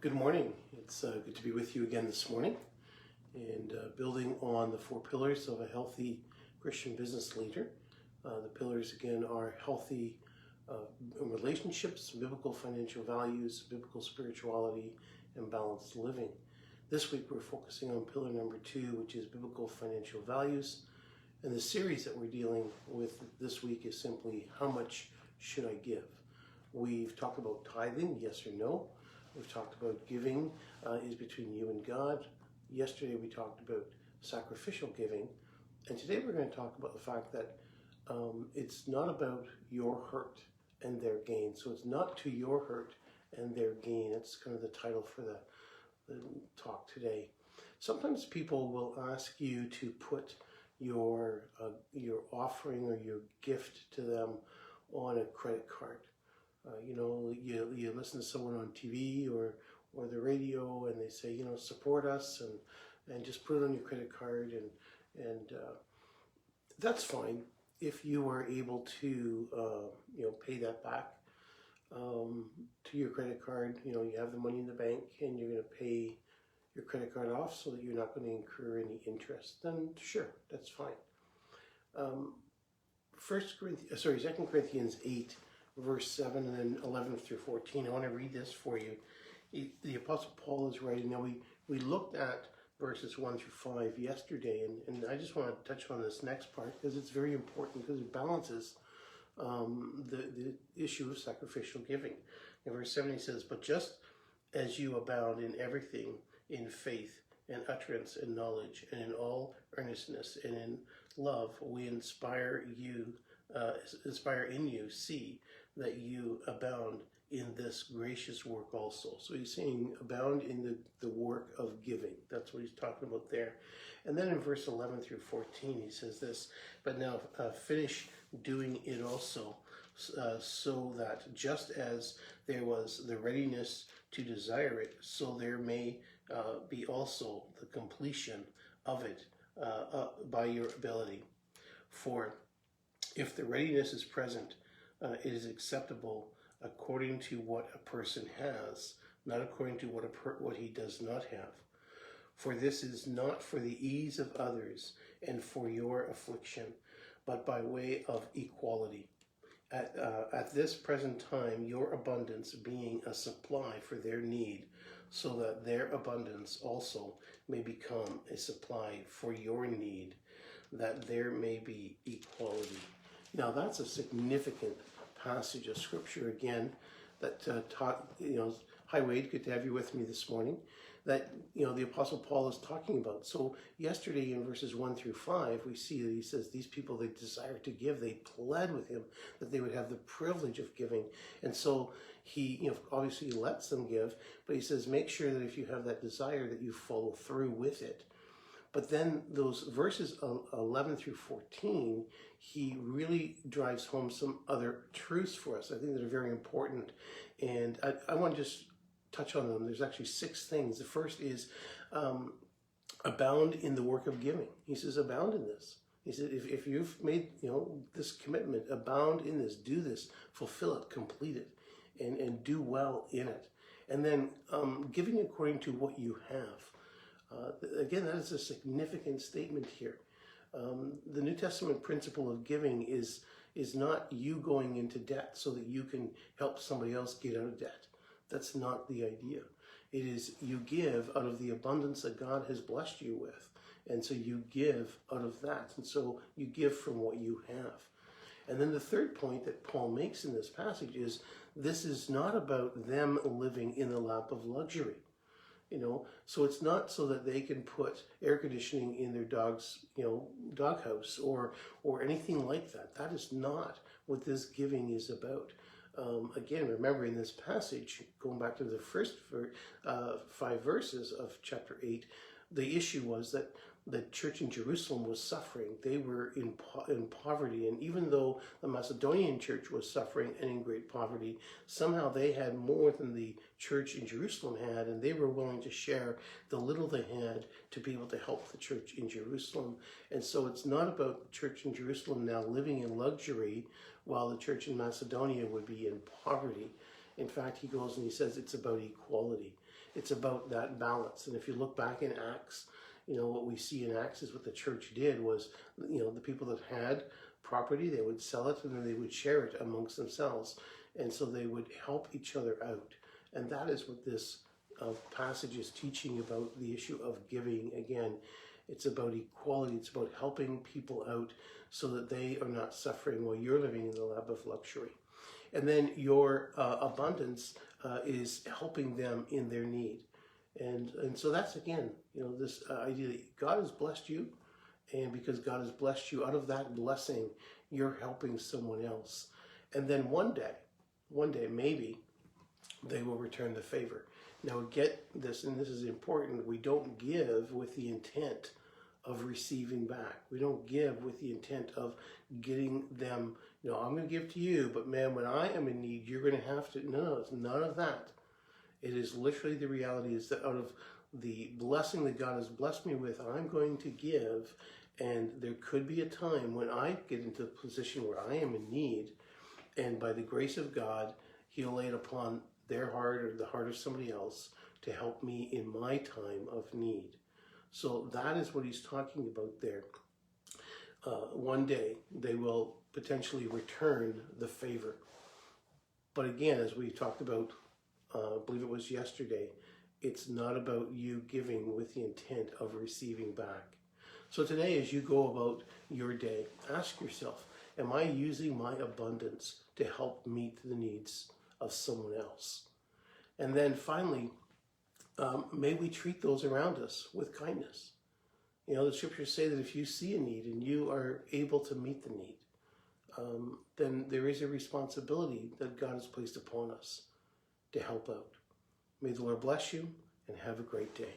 Good morning. It's good to be with you again this morning, and building on the 4 pillars of a healthy Christian business leader. The pillars again are healthy relationships, biblical financial values, biblical spirituality, and balanced living. This week we're focusing on pillar number 2, which is biblical financial values. And the series that we're dealing with this week is simply, how much should I give? We've talked about tithing, yes or no. We've talked about giving is between you and God. Yesterday we talked about sacrificial giving. And today we're going to talk about the fact that it's not about your hurt and their gain. So it's not to your hurt and their gain. It's kind of the title for the talk today. Sometimes people will ask you to put your offering or your gift to them on a credit card. You listen to someone on TV or the radio, and they say, support us and just put it on your credit card, and that's fine if you are able to pay that back to your credit card. You have the money in the bank and you're going to pay your credit card off so that you're not going to incur any interest. Then sure, that's fine. 2 Corinthians 8. Verse 7 and then 11 through 14. I want to read this for you. The Apostle Paul is writing. Now, we looked at verses 1 through 5 yesterday, and I just want to touch on this next part because it's very important, because it balances the issue of sacrificial giving. In verse 7 he says, "But just as you abound in everything, in faith and utterance and knowledge, and in all earnestness and in love, we inspire in you, see that you abound in this gracious work also." So he's saying abound in the work of giving. That's what he's talking about there. And then in verse 11 through 14 he says this, "But now finish doing it also, so that just as there was the readiness to desire it, so there may be also the completion of it by your ability. For if the readiness is present, it is acceptable according to what a person has, not according to what he does not have. For this is not for the ease of others and for your affliction, but by way of equality. At this present time, your abundance being a supply for their need, so that their abundance also may become a supply for your need, that there may be equality." Now that's a significant passage of scripture again that taught, hi Wade, good to have you with me this morning, that the Apostle Paul is talking about. So yesterday in verses 1 through 5 we see that he says these people, they desire to give, they pled with him that they would have the privilege of giving, and so he obviously lets them give, but he says make sure that if you have that desire that you follow through with it. But then those verses 11 through 14, he really drives home some other truths for us, I think, that are very important. And I want to just touch on them. There's actually 6 things. The first is abound in the work of giving. He says abound in this. He said if you've made this commitment, abound in this, do this, fulfill it, complete it, and do well in it. And then giving according to what you have. Again, that is a significant statement here. The New Testament principle of giving is not you going into debt so that you can help somebody else get out of debt. That's not the idea. It is you give out of the abundance that God has blessed you with. And so you give out of that. And so you give from what you have. And then the third point that Paul makes in this passage is this is not about them living in the lap of luxury. So it's not so that they can put air conditioning in their dog's, doghouse or anything like that. That is not what this giving is about. Again, remember in this passage, going back to the first 5 verses of chapter 8, the issue was that the church in Jerusalem was suffering. They were in poverty, and even though the Macedonian church was suffering and in great poverty, somehow they had more than the church in Jerusalem had, and they were willing to share the little they had to be able to help the church in Jerusalem. And so it's not about the church in Jerusalem now living in luxury while the church in Macedonia would be in poverty. In fact, he goes and he says it's about equality. It's about that balance. And if you look back in Acts, what we see in Acts is what the church did was, the people that had property, they would sell it and then they would share it amongst themselves. And so they would help each other out. And that is what this passage is teaching about the issue of giving. Again, it's about equality. It's about helping people out so that they are not suffering while you're living in the lap of luxury. And then your abundance is helping them in their need. And so that's, again, this idea that God has blessed you. And because God has blessed you, out of that blessing, you're helping someone else. And then one day, maybe, they will return the favor. Now get this, and this is important, we don't give with the intent of receiving back. We don't give with the intent of getting them, I'm going to give to you, but man, when I am in need, you're going to have to. No, it's none of that. It is literally the reality is that out of the blessing that God has blessed me with, I'm going to give, and there could be a time when I get into a position where I am in need, and by the grace of God, He'll lay it upon their heart or the heart of somebody else to help me in my time of need. So that is what he's talking about there. One day they will potentially return the favor. But again, as we talked about, I believe it was yesterday, it's not about you giving with the intent of receiving back. So today, as you go about your day, ask yourself, am I using my abundance to help meet the needs of someone else? And then finally, may we treat those around us with kindness. The scriptures say that if you see a need and you are able to meet the need, then there is a responsibility that God has placed upon us to help out. May the Lord bless you and have a great day.